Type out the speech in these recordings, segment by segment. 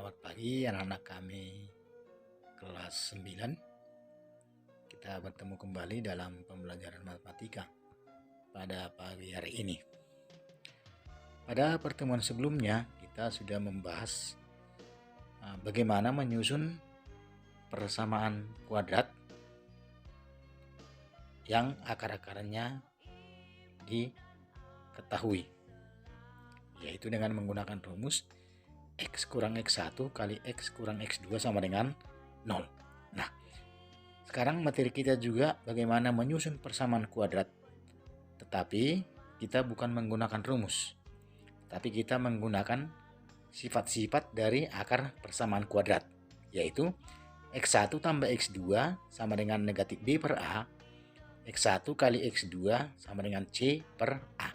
Selamat pagi anak-anak kami kelas 9. Kita bertemu kembali dalam pembelajaran matematika pada pagi hari ini. Pada pertemuan sebelumnya kita sudah membahas bagaimana menyusun persamaan kuadrat yang akar-akarnya diketahui, yaitu dengan menggunakan rumus X kurang X1 kali X kurang X2 sama dengan 0. Nah, sekarang materi kita juga bagaimana menyusun persamaan kuadrat. Tetapi kita bukan menggunakan rumus, tapi kita menggunakan sifat-sifat dari akar persamaan kuadrat, yaitu X1 tambah X2 sama dengan negatif B per A, X1 kali X2 sama dengan C per A.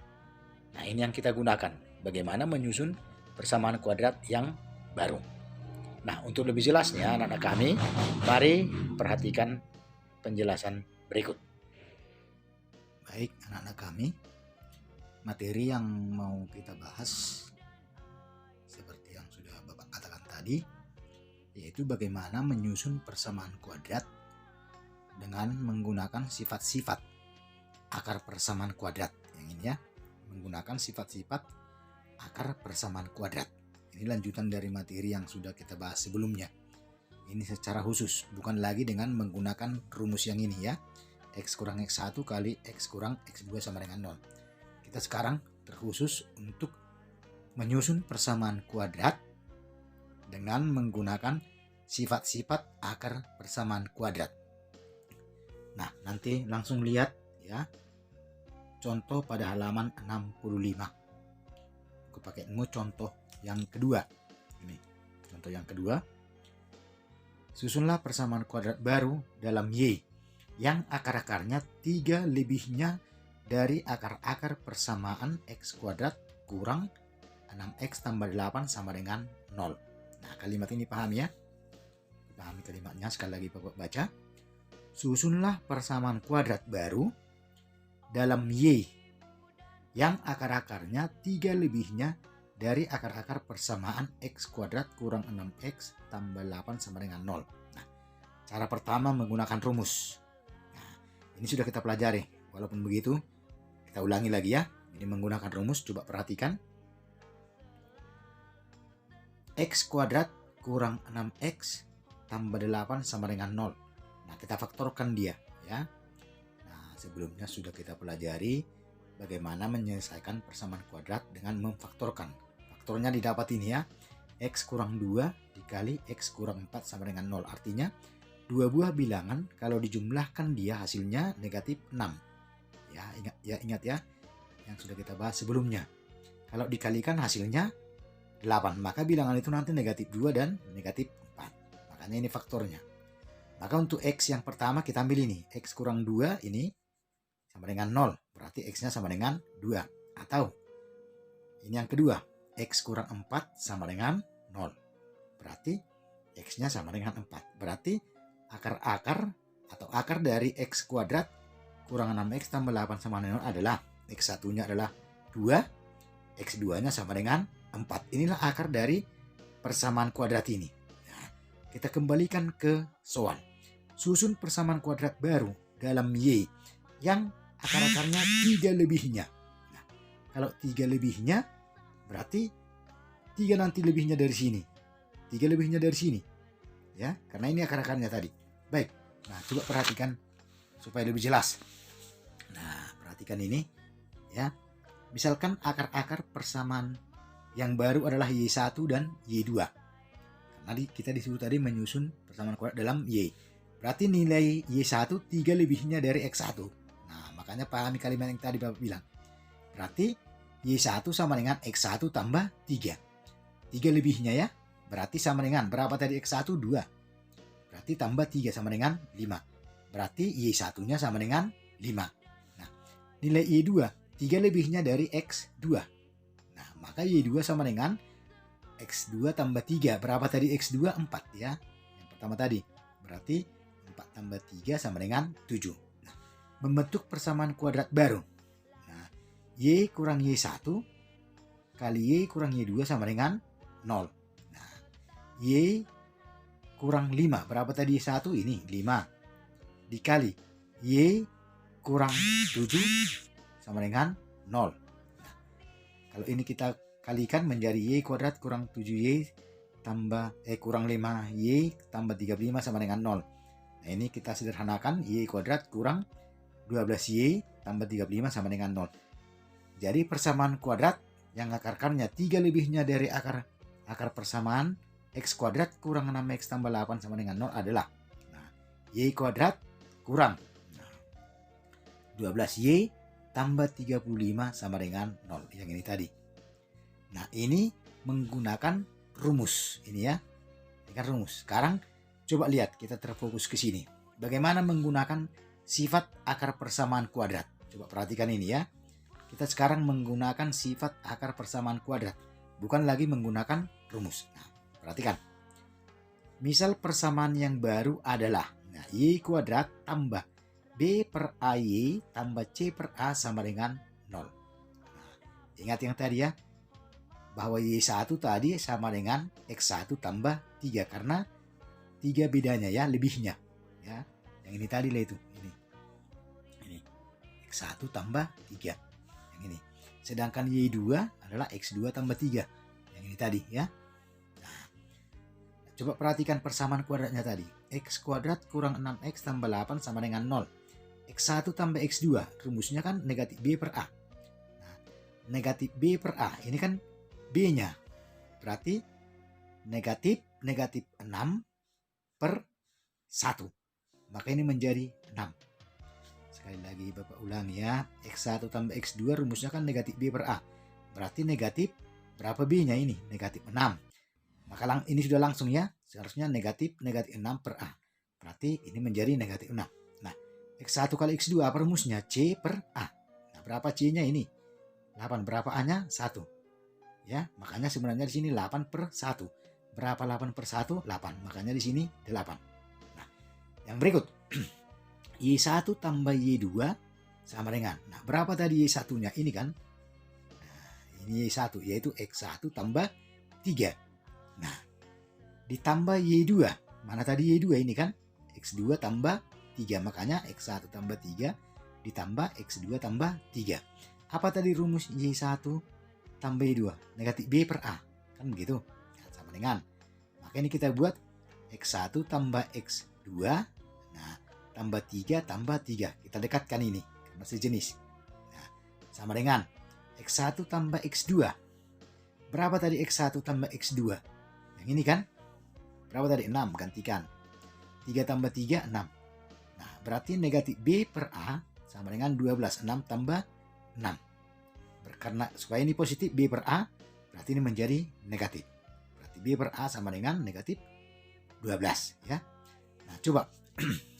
Nah, ini yang kita gunakan. Bagaimana menyusun persamaan kuadrat yang baru. Nah, untuk lebih jelasnya anak-anak kami, mari perhatikan penjelasan berikut. Baik anak-anak kami, materi yang mau kita bahas seperti yang sudah Bapak katakan tadi, yaitu bagaimana menyusun persamaan kuadrat dengan menggunakan sifat-sifat akar persamaan kuadrat. Yang ini ya, menggunakan sifat-sifat akar persamaan kuadrat. Ini lanjutan dari materi yang sudah kita bahas sebelumnya. Ini secara khusus, bukan lagi dengan menggunakan rumus yang ini ya. X kurang X1 kali X kurang X2 sama dengan 0. Kita sekarang terkhusus untuk menyusun persamaan kuadrat dengan menggunakan sifat-sifat akar persamaan kuadrat. Nah, nanti langsung lihat ya. Contoh pada halaman 65. Aku pakai contoh yang kedua. Ini contoh yang kedua. Susunlah persamaan kuadrat baru dalam Y yang akar-akarnya 3 lebihnya dari akar-akar persamaan X kuadrat kurang 6X tambah 8 sama dengan 0. Nah, kalimat ini paham ya? Pahami kalimatnya, sekali lagi Bapak baca. Susunlah persamaan kuadrat baru dalam Y yang akar-akarnya 3 lebihnya dari akar-akar persamaan X kuadrat kurang 6X tambah 8 sama dengan 0. Nah, cara pertama menggunakan rumus. Nah, ini sudah kita pelajari. Walaupun begitu, kita ulangi lagi ya. Ini menggunakan rumus, coba perhatikan. X kuadrat kurang 6X tambah 8 sama dengan 0. Nah, kita faktorkan dia ya. Nah, sebelumnya sudah kita pelajari bagaimana menyelesaikan persamaan kuadrat dengan memfaktorkan. Faktornya didapat ini ya. X kurang 2 dikali X kurang 4 sama dengan 0. Artinya dua buah bilangan kalau dijumlahkan dia hasilnya negatif 6. Ya, ingat ya yang sudah kita bahas sebelumnya. Kalau dikalikan hasilnya 8, maka bilangan itu nanti negatif 2 dan negatif 4. Makanya ini faktornya. Maka untuk X yang pertama kita ambil ini. X kurang 2 ini sama dengan 0. Berarti X-nya sama dengan 2. Atau ini yang kedua. X kurang 4 sama dengan 0. Berarti X-nya sama dengan 4. Berarti akar-akar atau akar dari X kuadrat kurang 6X tambah 8 sama dengan 0 adalah X1-nya adalah 2. X2-nya sama dengan 4. Inilah akar dari persamaan kuadrat ini. Nah, kita kembalikan ke soal. Susun persamaan kuadrat baru dalam Y yang akar-akarnya 3 lebihnya. Nah, kalau 3 lebihnya berarti 3 nanti lebihnya dari sini. 3 lebihnya dari sini. Ya, karena ini akar-akarnya tadi. Baik. Nah, coba perhatikan supaya lebih jelas. Nah, perhatikan ini ya. Misalkan akar-akar persamaan yang baru adalah Y1 dan Y2. Karena kita disuruh tadi menyusun persamaan kuadrat dalam Y. Berarti nilai Y1 3 lebihnya dari X1. Makanya pahami kalimat yang tadi Bapak bilang. Berarti Y1 sama dengan X1 tambah 3. 3 lebihnya ya. Berarti sama dengan berapa tadi X1? 2. Berarti tambah 3 sama dengan 5. Berarti Y1-nya sama dengan 5. Nah, nilai Y2 3 lebihnya dari X2. Nah, maka Y2 sama dengan X2 tambah 3. Berapa tadi X2? 4 ya. Yang pertama tadi. Berarti 4 tambah 3 sama dengan 7. Membentuk persamaan kuadrat baru. Nah, Y kurang Y1 kali Y kurang Y2 sama dengan 0. Nah, Y kurang 5. Berapa tadi 1? Ini 5. Dikali Y kurang 7 sama dengan 0. Nah, kalau ini kita kalikan menjadi Y kuadrat kurang 7Y tambah kurang 5Y tambah 35 sama dengan 0. Nah, ini kita sederhanakan, Y kuadrat kurang 12Y tambah 35 sama dengan 0. Jadi persamaan kuadrat yang akar-akarnya 3 lebihnya dari akar persamaan X kuadrat kurang 6X tambah 8 sama dengan 0 adalah Y kuadrat kurang 12Y tambah 35 sama dengan 0. Yang ini tadi. Nah, ini menggunakan rumus. Ini ya. Ini kan rumus. Sekarang coba lihat, kita terfokus ke sini. Bagaimana menggunakan sifat akar persamaan kuadrat. Coba perhatikan ini ya. Kita sekarang menggunakan sifat akar persamaan kuadrat. Bukan lagi menggunakan rumus. Nah, perhatikan. Misal persamaan yang baru adalah Y kuadrat tambah B per AY tambah C per A sama dengan 0. Nah, ingat yang tadi ya. Bahwa Y1 tadi sama dengan X1 tambah 3. Karena 3 bedanya ya, lebihnya. Ya. Yang ini tadi lah itu. Ini. X1 tambah 3. Yang ini. Sedangkan Y2 adalah X2 tambah 3. Yang ini tadi ya. Coba perhatikan persamaan kuadratnya tadi. X kuadrat kurang 6X tambah 8 sama dengan 0. X1 tambah X2. Rumusnya kan negatif B per A. Nah, negatif B per A. Ini kan B-nya. Berarti negatif 6 per 1. Maka ini menjadi 6. Sekali lagi Bapak ulangi ya. X1 tambah X2 rumusnya kan negatif B per A. Berarti negatif berapa B-nya ini? Negatif 6. Maka ini sudah langsung ya, seharusnya negatif 6 per A. Berarti ini menjadi negatif 6. Nah, X1 kali X2 apa rumusnya? C per A. Nah, berapa C-nya ini? 8. Berapa A-nya? 1. Ya, makanya sebenarnya di sini 8 per 1. Berapa 8 per 1? 8. Makanya di sini 8. Nah, yang berikut. Y1 tambah Y2 sama dengan. Nah, berapa tadi Y1-nya? Ini kan. Nah, ini Y1, yaitu X1 tambah 3. Nah, ditambah Y2. Mana tadi Y2 ini kan? X2 tambah 3. Makanya X1 tambah 3 ditambah X2 tambah 3. Apa tadi rumus Y1 tambah Y2? Negatif B per A. Kan begitu? Ya, sama dengan. Maka ini kita buat X1 tambah X2. Nah, tambah 3 tambah 3. Kita dekatkan ini. Karena sejenis. Nah, sama dengan X1 tambah X2. Berapa tadi X1 tambah X2? Yang ini kan, berapa tadi? 6, gantikan. 3 tambah 3, 6. Nah, berarti negatif B per A sama dengan 12. 6 tambah 6. Karena supaya ini positif B per A, berarti ini menjadi negatif. Berarti B per A sama dengan negatif 12. Ya. Nah, coba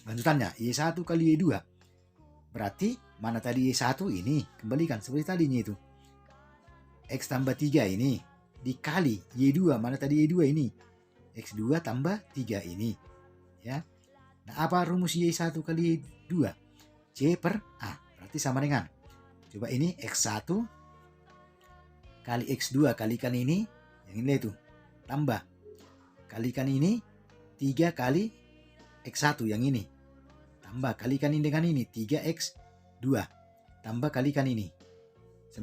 lanjutannya. Y1 kali Y2. Berarti mana tadi Y1 ini? Kembalikan seperti tadinya itu. X tambah 3 ini. Dikali Y2, mana tadi Y2 ini? X2 tambah 3 ini. Ya. Nah, apa rumus Y1 kali Y2? C per A. Berarti sama dengan. Coba ini X1 kali X2 kalikan ini. Yang ini itu. Tambah. Kalikan ini 3 kali X1 yang ini. Tambah kalikan ini dengan ini. 3X2. Tambah kalikan ini. 9.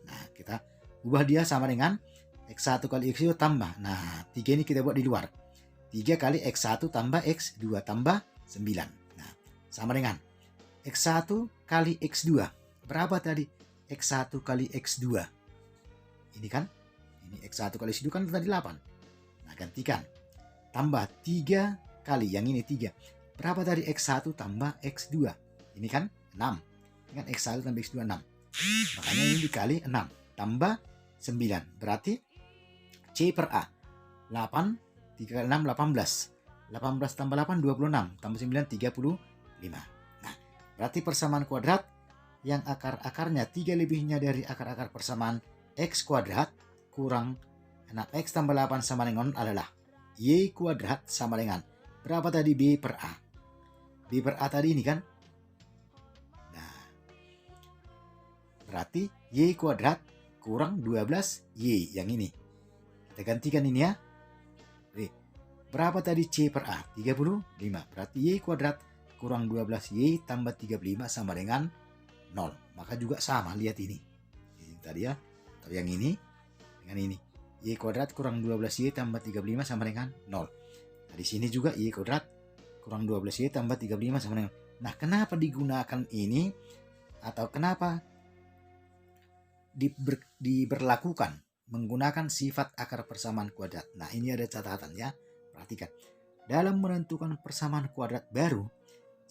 Nah, kita ubah dia sama dengan X1 kali X2 tambah. Nah, 3 ini kita buat di luar. 3 kali X1 tambah X2 tambah 9. Nah, sama dengan X1 kali X2. Berapa tadi? X1 kali X2. Ini kan? Ini X1 kali X2 kan tadi 8. Nah, gantikan. Tambah 3 kali. Yang ini 3. Berapa tadi X1 tambah X2? Ini kan 6. Ini kan X1 tambah X2 6. Makanya ini dikali 6. Tambah 9. Berarti C per A. 8. 3 kali 6, 18. 18 tambah 8, 26. Tambah 9, 35. Nah, berarti persamaan kuadrat yang akar-akarnya 3 lebihnya dari akar-akar persamaan X kuadrat kurang 6X tambah 8 sama dengan adalah Y kuadrat sama dengan. Berapa tadi B per A? B per A tadi ini kan? Nah, berarti Y kuadrat kurang 12Y yang ini. Kita gantikan ini ya. Berapa tadi C per A? 35. Berarti Y kuadrat kurang 12Y tambah 35 sama dengan 0. Maka juga sama, lihat ini. Ini tadi ya, atau yang ini dengan ini. Y kuadrat kurang 12Y tambah 35 sama dengan 0. Nah, di sini juga Y kuadrat kurang 12Y tambah 35 sama dengan 0. Nah, kenapa digunakan ini? Atau kenapa diberlakukan menggunakan sifat akar persamaan kuadrat? Nah, ini ada catatan ya. Perhatikan. Dalam menentukan persamaan kuadrat baru,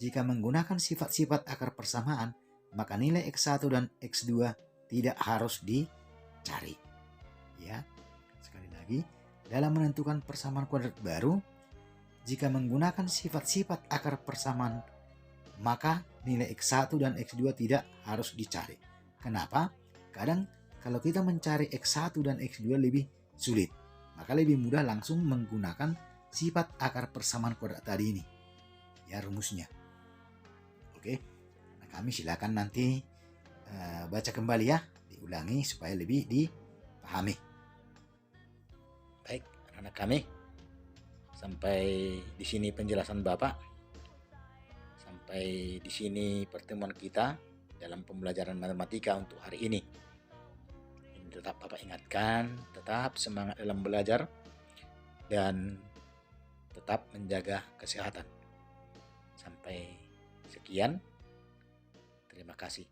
jika menggunakan sifat-sifat akar persamaan, maka nilai X1 dan X2 tidak harus dicari. Ya. Sekali lagi, dalam menentukan persamaan kuadrat baru, jika menggunakan sifat-sifat akar persamaan, maka nilai X1 dan X2 tidak harus dicari. Kenapa? Kadang kalau kita mencari X1 dan X2 lebih sulit, maka lebih mudah langsung menggunakan sifat akar persamaan kuadrat tadi ini. Ya, rumusnya. Oke. Nah, kami silakan nanti baca kembali ya, diulangi supaya lebih dipahami. Baik, anak-anak kami, sampai di sini penjelasan Bapak. Sampai di sini pertemuan kita dalam pembelajaran matematika untuk hari ini. Tetap Bapak ingatkan, tetap semangat dalam belajar dan tetap menjaga kesehatan. Sampai sekian. Terima kasih.